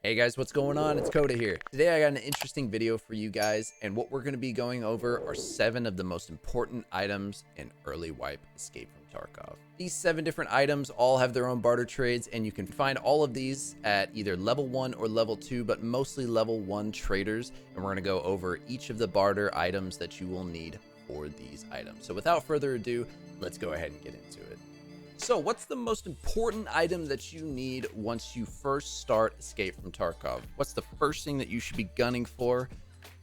Hey guys, what's going on? It's Coda here. Today I got an interesting video for you guys, and what we're going to be going over are 7 of the most important items in early wipe Escape from Tarkov. These 7 different items all have their own barter trades, and you can find all of these at either level 1 or level 2, but mostly level 1 traders, and we're going to go over each of the barter items that you will need for these items. So without further ado, let's go ahead and get into it. So what's the most important item that you need once you first start Escape from Tarkov? What's the first thing that you should be gunning for?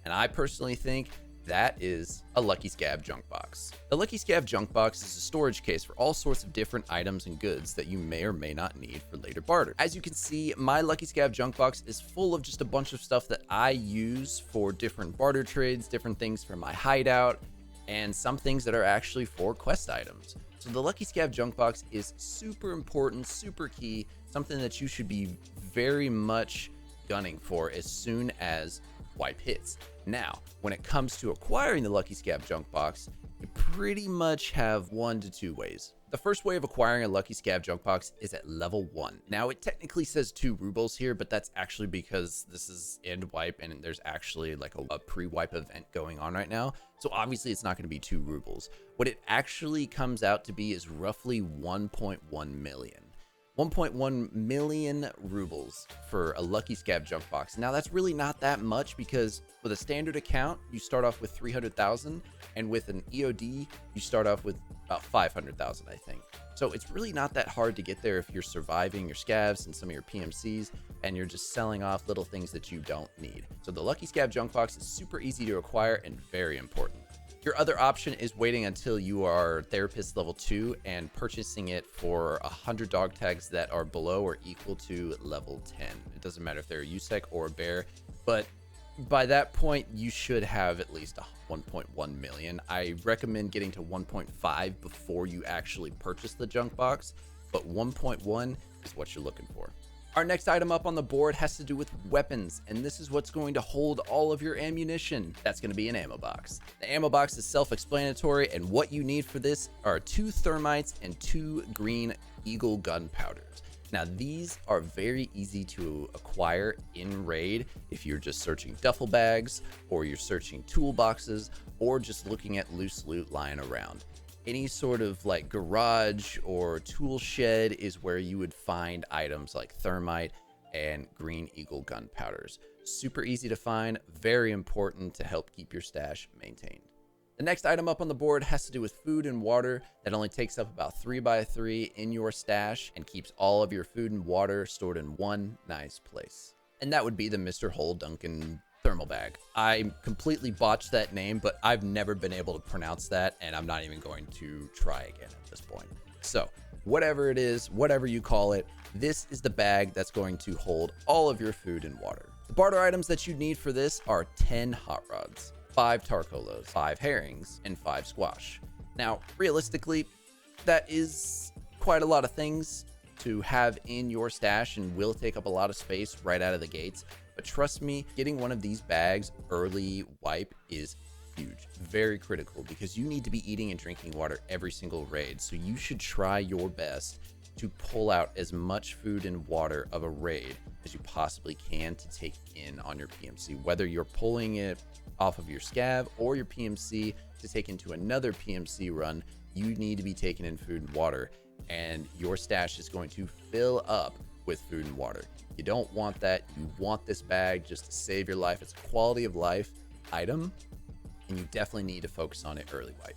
And I personally think that is a Lucky Scab junk box. The Lucky Scab junk box is a storage case for all sorts of different items and goods that you may or may not need for later barter. As you can see, my Lucky Scab junk box is full of just a bunch of stuff that I use for different barter trades, different things for my hideout, and some things that are actually for quest items. So the Lucky Scab junk box is super important, super key, something that you should be very much gunning for as soon as wipe hits. Now, when it comes to acquiring the Lucky Scab junk box, you pretty much have 1 to 2 ways. The first way of acquiring a Lucky Scab junk box is at level 1. Now, it technically says 2 rubles here, but that's actually because this is end wipe and there's actually like a pre-wipe event going on right now. So obviously it's not going to be 2 rubles. What it actually comes out to be is roughly 1.1 million. 1.1 million rubles for a Lucky Scab junk box. Now that's really not that much because with a standard account, you start off with 300,000, and with an EOD, you start off with about 500,000, I think. So it's really not that hard to get there if you're surviving your scavs and some of your PMCs, and you're just selling off little things that you don't need. So the Lucky Scab junk box is super easy to acquire and very important. Your other option is waiting until you are therapist level 2 and purchasing it for 100 dog tags that are below or equal to level 10. It doesn't matter if they're a USEC or a bear, but by that point you should have at least 1.1 million. I recommend getting to 1.5 before you actually purchase the junk box, but 1.1 is what you're looking for. Our next item up on the board has to do with weapons, and this is what's going to hold all of your ammunition. That's going to be an ammo box. The ammo box is self-explanatory, and what you need for this are 2 thermites and 2 green eagle gunpowders. Now, these are very easy to acquire in raid if you're just searching duffel bags, or you're searching toolboxes, or just looking at loose loot lying around. Any sort of like garage or tool shed is where you would find items like thermite and green eagle gunpowders. Super easy to find, very important to help keep your stash maintained. The next item up on the board has to do with food and water that only takes up about 3x3 in your stash and keeps all of your food and water stored in one nice place. And that would be the Mr. Hole Duncan thermal bag. I completely botched that name, but I've never been able to pronounce that, and I'm not even going to try again at this point. So whatever it is, whatever you call it, this is the bag that's going to hold all of your food and water. The barter items that you need for this are 10 hot rods, 5 tarkolos, 5 herrings, and 5 squash. Now, realistically, that is quite a lot of things to have in your stash and will take up a lot of space right out of the gates. But trust me, getting one of these bags early wipe is huge, very critical, because you need to be eating and drinking water every single raid. So you should try your best to pull out as much food and water of a raid as you possibly can to take in on your PMC, whether you're pulling it off of your scav or your PMC to take into another PMC run. You need to be taking in food and water, and your stash is going to fill up with food and water. You don't want that. You want this bag just to save your life. It's a quality of life item, and you definitely need to focus on it early wipe.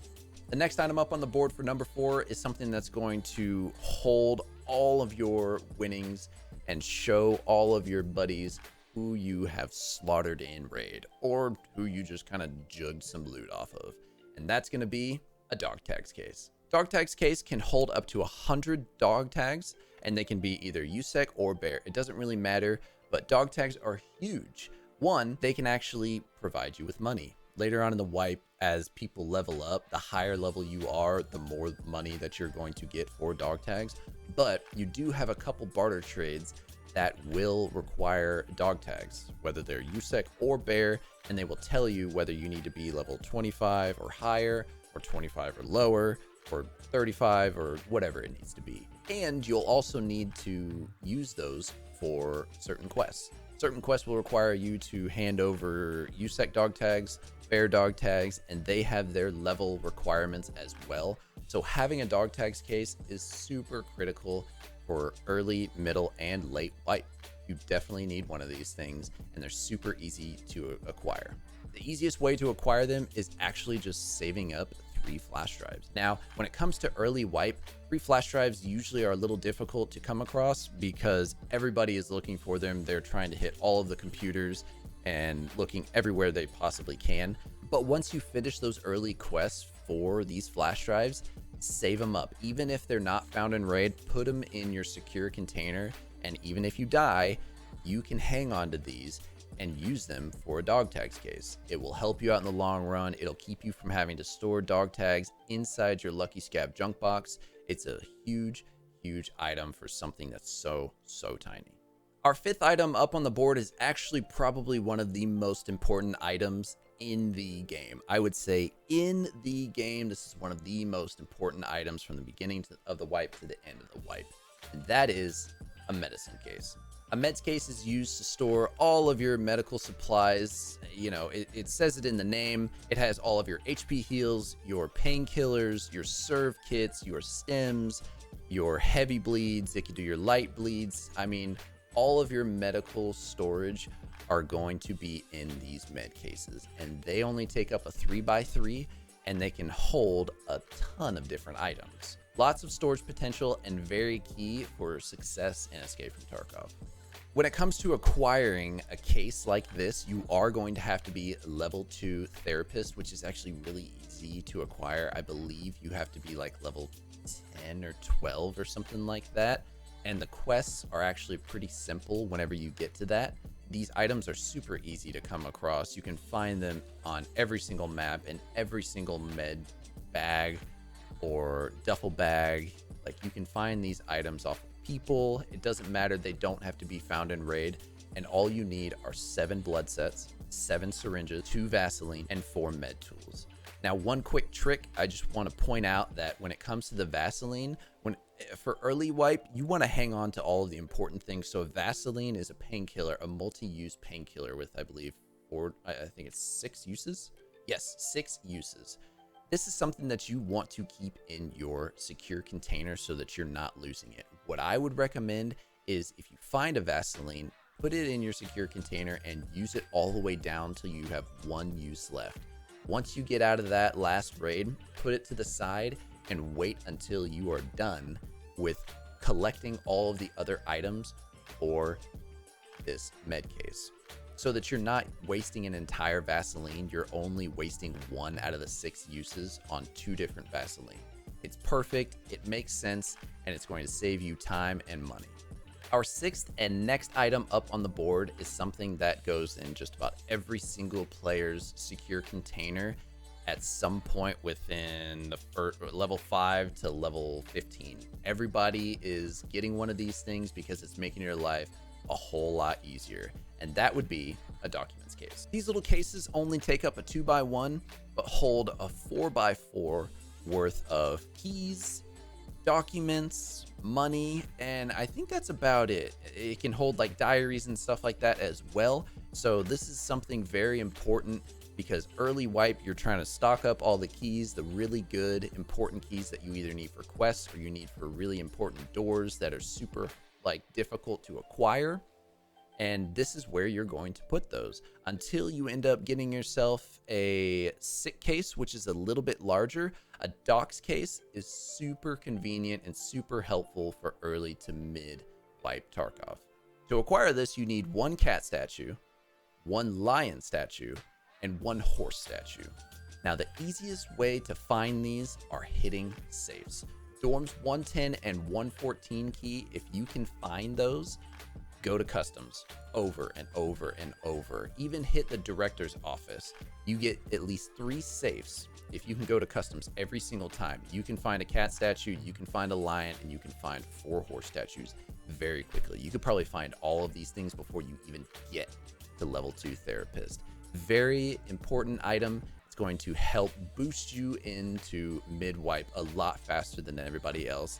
The next item up on the board for number 4 is something that's going to hold all of your winnings and show all of your buddies who you have slaughtered in raid or who you just kind of jugged some loot off of. And that's going to be a dog tags case. Dog tags case can hold up to 100 dog tags, and they can be either USEC or bear. It doesn't really matter, but dog tags are huge. One, they can actually provide you with money. Later on in the wipe, as people level up, the higher level you are, the more money that you're going to get for dog tags. But you do have a couple barter trades that will require dog tags, whether they're USEC or bear, and they will tell you whether you need to be level 25 or higher, or 25 or lower, or 35 or whatever it needs to be. And you'll also need to use those for certain quests. Certain quests will require you to hand over USEC dog tags, bear dog tags, and they have their level requirements as well. So having a dog tags case is super critical for early, middle, and late wipe. You definitely need one of these things, and they're super easy to acquire. The easiest way to acquire them is actually just saving up 3 flash drives. Now, when it comes to early wipe, 3 flash drives usually are a little difficult to come across because everybody is looking for them. They're trying to hit all of the computers and looking everywhere they possibly can. But once you finish those early quests for these flash drives, save them up. Even if they're not found in raid, put them in your secure container, and even if you die, you can hang on to these and use them for a dog tags case. It will help you out in the long run. It'll keep you from having to store dog tags inside your Lucky Scab junk box. It's a huge item for something that's so tiny. Our 5th item up on the board is actually probably one of the most important items in the game. I would say in the game, this is one of the most important items from the beginning of the wipe to the end of the wipe, and that is a medicine case. A meds case is used to store all of your medical supplies. You know, it says it in the name. It has all of your HP heals, your painkillers, your serve kits, your stems, your heavy bleeds. It can do your light bleeds. I mean, all of your medical storage are going to be in these med cases, and they only take up a 3x3, and they can hold a ton of different items. Lots of storage potential and very key for success in Escape from Tarkov. When it comes to acquiring a case like this, you are going to have to be level 2 therapist, which is actually really easy to acquire. I believe you have to be like level 10 or 12 or something like that. And the quests are actually pretty simple whenever you get to that. These items are super easy to come across. You can find them on every single map and every single med bag or duffel bag. Like, you can find these items off people. It doesn't matter. They don't have to be found in raid. And all you need are 7 blood sets, 7 syringes, 2 Vaseline, and 4 med tools. Now, one quick trick, I just want to point out that when it comes to the Vaseline, for early wipe, you want to hang on to all of the important things. So Vaseline is a painkiller, a multi-use painkiller with, I believe, I think it's 6 uses. Yes, 6 uses. This is something that you want to keep in your secure container so that you're not losing it. What I would recommend is if you find a Vaseline, put it in your secure container and use it all the way down till you have 1 use left. Once you get out of that last raid, put it to the side and wait until you are done with collecting all of the other items for this med case, so that you're not wasting an entire Vaseline. You're only wasting 1 out of the 6 uses on 2 different Vaseline. It's perfect, it makes sense, and it's going to save you time and money. Our 6th and next item up on the board is something that goes in just about every single player's secure container at some point within the level 5 to level 15. Everybody is getting one of these things because it's making your life a whole lot easier, and that would be a documents case. These little cases only take up a 2x1, but hold a 4x4 worth of keys, documents, money, and I think that's about it. It can hold like diaries and stuff like that as well. So this is something very important because early wipe, you're trying to stock up all the keys, the really good important keys that you either need for quests or you need for really important doors that are super like difficult to acquire. And this is where you're going to put those until you end up getting yourself a sick case, which is a little bit larger. A docs case is super convenient and super helpful for early to mid wipe Tarkov. To acquire this, you need 1 cat statue, 1 lion statue, and 1 horse statue. Now, the easiest way to find these are hitting safes. Dorms 110 and 114 key, if you can find those, go to customs over and over and over. Even hit the director's office. You get at least 3 safes if you can go to customs every single time. You can find a cat statue, you can find a lion, and you can find 4 horse statues very quickly. You could probably find all of these things before you even get to level 2 therapist. Very important item. It's going to help boost you into mid wipe a lot faster than everybody else.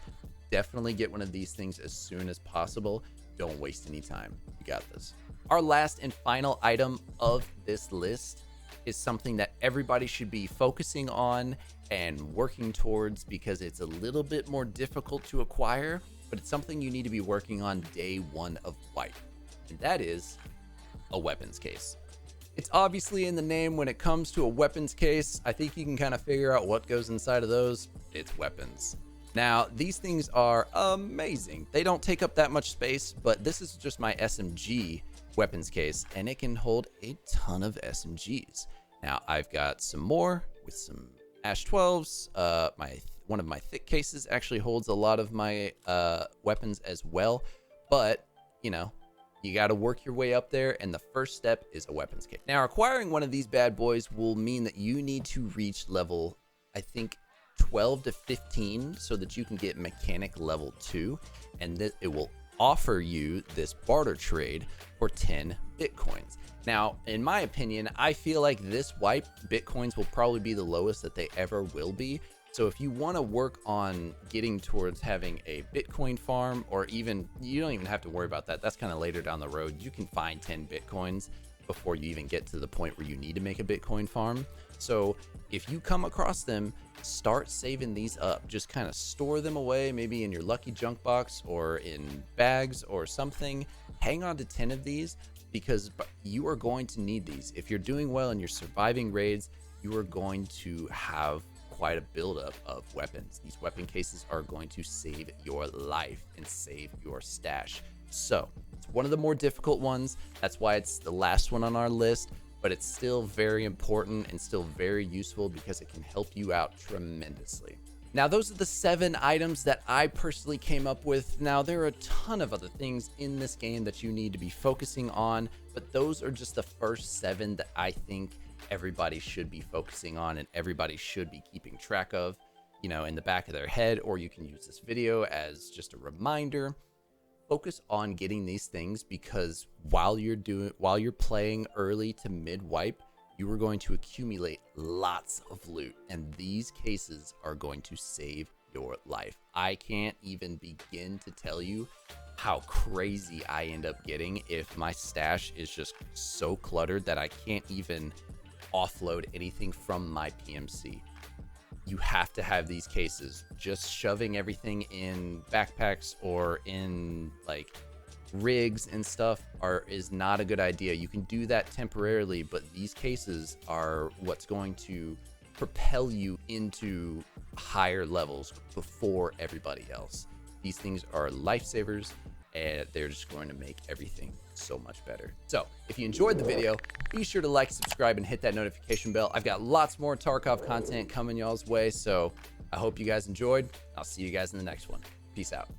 Definitely get one of these things as soon as possible. don't waste any time. You got this. Our last and final item of this list is something that everybody should be focusing on and working towards because it's a little bit more difficult to acquire, but it's something you need to be working on day one of wipe, and that is a weapons case. It's obviously in the name. When it comes to a weapons case, I think you can kind of figure out what goes inside of those. It's weapons. Now, these things are amazing. They don't take up that much space, but this is just my SMG weapons case, and it can hold a ton of SMGs. Now, I've got some more with some Ash 12s. One of my thick cases actually holds a lot of my weapons as well, but, you know, you got to work your way up there, and the first step is a weapons case. Now, acquiring one of these bad boys will mean that you need to reach level, I think, 12 to 15 so that you can get mechanic level 2, and it will offer you this barter trade for 10 bitcoins. Now, in my opinion, I feel like this wipe, bitcoins will probably be the lowest that they ever will be. So if you want to work on getting towards having a Bitcoin farm, or even, you don't even have to worry about that. That's kind of later down the road. You can find 10 Bitcoins before you even get to the point where you need to make a Bitcoin farm. So if you come across them, start saving these up. Just kind of store them away, maybe in your lucky junk box or in bags or something. Hang on to 10 of these because you are going to need these. If you're doing well and you're surviving raids, you are going to have quite a buildup of weapons. These weapon cases are going to save your life and save your stash. So it's one of the more difficult ones. That's why it's the last one on our list, but it's still very important and still very useful because it can help you out tremendously. Now, those are the 7 items that I personally came up with. Now, there are a ton of other things in this game that you need to be focusing on, but those are just the first 7 that I think everybody should be focusing on and everybody should be keeping track of, you know, in the back of their head, or you can use this video as just a reminder. Focus on getting these things because while you're playing early to mid wipe, you are going to accumulate lots of loot, and these cases are going to save your life. I can't even begin to tell you how crazy I end up getting if my stash is just so cluttered that I can't even offload anything from my PMC. You have to have these cases. Just shoving everything in backpacks or in like rigs and stuff is not a good idea. You can do that temporarily, but these cases are what's going to propel you into higher levels before everybody else. These things are lifesavers, and they're just going to make everything so much better. So if you enjoyed the video, be sure to like, subscribe, and hit that notification bell. I've got lots more Tarkov content coming y'all's way, so I hope you guys enjoyed. I'll see you guys in the next one. Peace out.